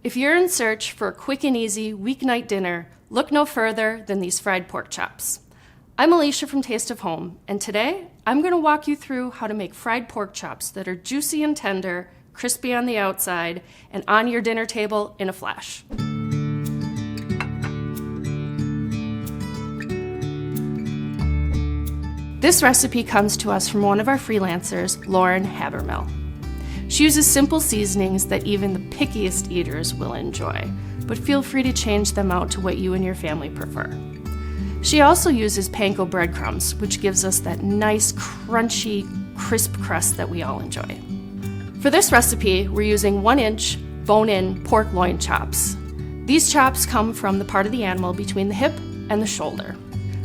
If you're in search for a quick and easy weeknight dinner, look no further than these fried pork chops. I'm Alicia from Taste of Home, and today I'm going to walk you through how to make fried pork chops that are juicy and tender, crispy on the outside, and on your dinner table in a flash. This recipe comes to us from one of our freelancers, Lauren Habermill. She uses simple seasonings that even the pickiest eaters will enjoy, but feel free to change them out to what you and your family prefer. She also uses panko breadcrumbs, which gives us that nice, crunchy, crisp crust that we all enjoy. For this recipe, we're using 1-inch bone-in pork loin chops. These chops come from the part of the animal between the hip and the shoulder.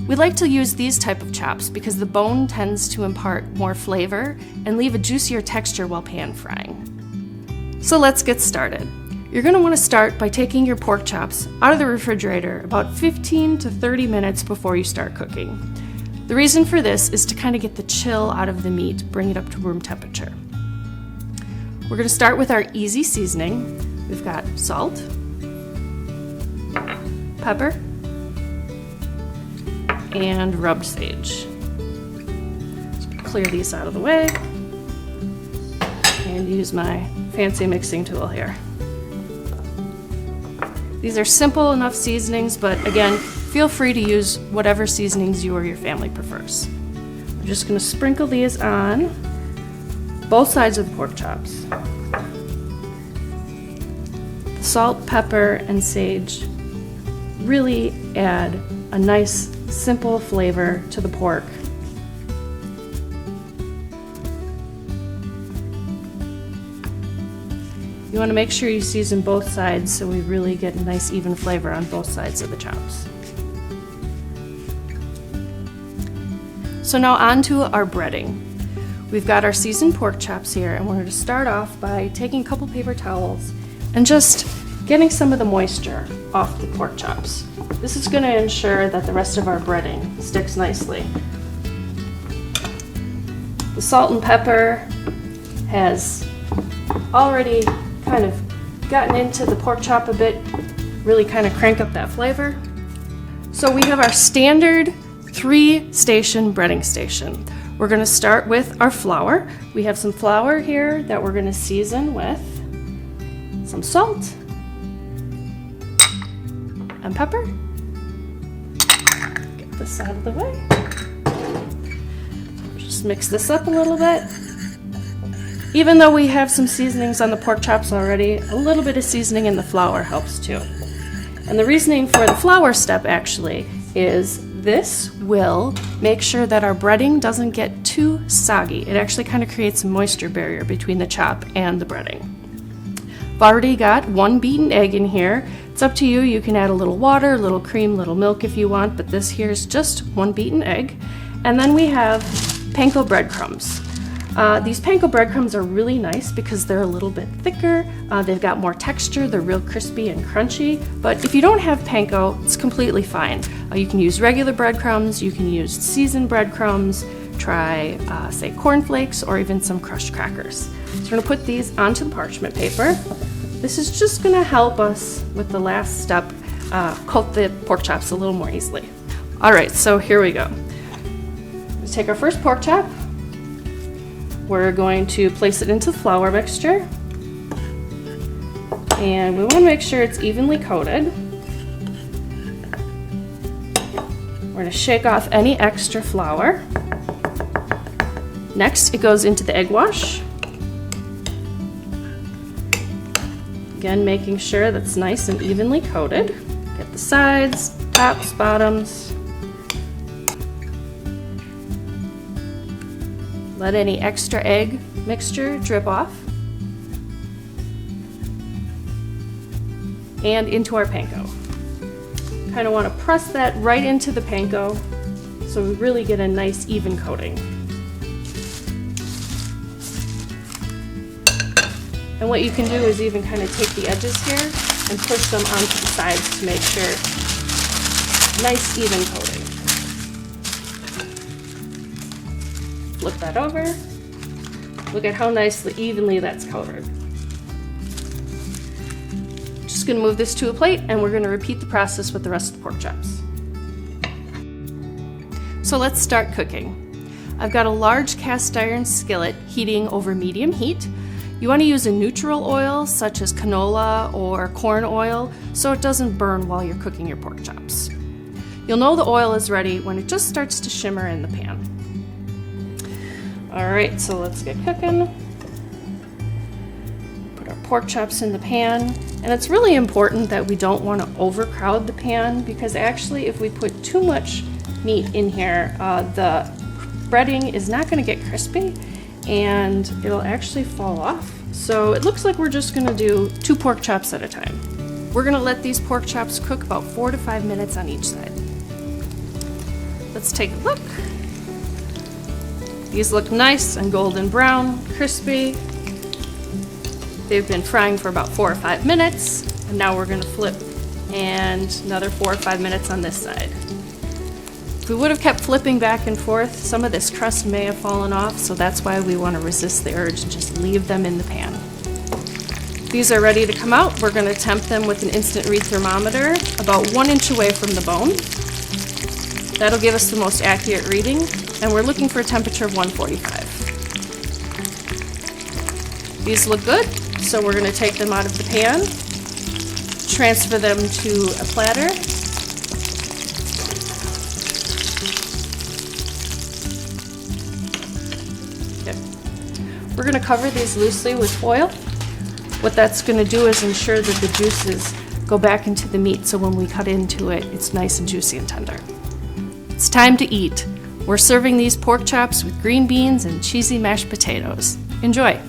We like to use these type of chops because the bone tends to impart more flavor and leave a juicier texture while pan frying. So let's get started. You're going to want to start by taking your pork chops out of the refrigerator about 15 to 30 minutes before you start cooking. The reason for this is to kind of get the chill out of the meat, bring it up to room temperature. We're going to start with our easy seasoning. We've got salt, pepper, and rubbed sage. Clear these out of the way and use my fancy mixing tool here. These are simple enough seasonings, but again, feel free to use whatever seasonings you or your family prefers. I'm just going to sprinkle these on both sides of the pork chops. The salt, pepper, and sage really add a nice simple flavor to the pork. You want to make sure you season both sides so we really get a nice even flavor on both sides of the chops. So now on to our breading. We've got our seasoned pork chops here, and we're going to start off by taking a couple paper towels and just getting some of the moisture off the pork chops. This is going to ensure that the rest of our breading sticks nicely. The salt and pepper has already kind of gotten into the pork chop a bit, really kind of crank up that flavor. So we have our standard 3-station breading station. We're going to start with our flour. We have some flour here that we're going to season with some salt and pepper. Get this out of the way. Just mix this up a little bit. Even though we have some seasonings on the pork chops already, a little bit of seasoning in the flour helps too. And the reasoning for the flour step actually is this will make sure that our breading doesn't get too soggy. It actually kind of creates a moisture barrier between the chop and the breading. I've already got 1 beaten egg in here. It's up to you. You can add a little water, a little cream, a little milk if you want, but this here is just 1 beaten egg. And then we have panko breadcrumbs. These panko breadcrumbs are really nice because they're a little bit thicker. They've got more texture. They're real crispy and crunchy. But if you don't have panko, it's completely fine. You can use regular breadcrumbs. You can use seasoned breadcrumbs. Try, say, cornflakes or even some crushed crackers. So we're going to put these onto the parchment paper. This is just going to help us with the last step, coat the pork chops a little more easily. All right, so here we go. Let's take our first pork chop. We're going to place it into the flour mixture. And we want to make sure it's evenly coated. We're going to shake off any extra flour. Next, it goes into the egg wash. Again, making sure that's nice and evenly coated. Get the sides, tops, bottoms. Let any extra egg mixture drip off. And into our panko. Kind of want to press that right into the panko so we really get a nice even coating. And what you can do is even kind of take the edges here and push them onto the sides to make sure nice even coating. Flip that over. Look at how nicely, evenly that's coated. Just gonna move this to a plate and we're gonna repeat the process with the rest of the pork chops. So let's start cooking. I've got a large cast iron skillet heating over medium heat. You want to use a neutral oil such as canola or corn oil so it doesn't burn while you're cooking your pork chops. You'll know the oil is ready when it just starts to shimmer in the pan. Alright, so let's get cooking. Put our pork chops in the pan. And it's really important that we don't want to overcrowd the pan because actually if we put too much meat in here, the breading is not going to get crispy and it'll actually fall off. So it looks like we're just going to do 2 pork chops at a time. We're going to let these pork chops cook about 4 to 5 minutes on each side. Let's take a look. These look nice and golden brown, crispy. They've been frying for about 4 or 5 minutes, and now we're going to flip and another 4 or 5 minutes on this side. If we would have kept flipping back and forth, some of this crust may have fallen off, so that's why we want to resist the urge and just leave them in the pan. These are ready to come out. We're going to temp them with an instant read thermometer about 1 inch away from the bone. That'll give us the most accurate reading, and we're looking for a temperature of 145. These look good, so we're going to take them out of the pan, transfer them to a platter. We're going to cover these loosely with foil. What that's going to do is ensure that the juices go back into the meat so when we cut into it, it's nice and juicy and tender. It's time to eat. We're serving these pork chops with green beans and cheesy mashed potatoes. Enjoy!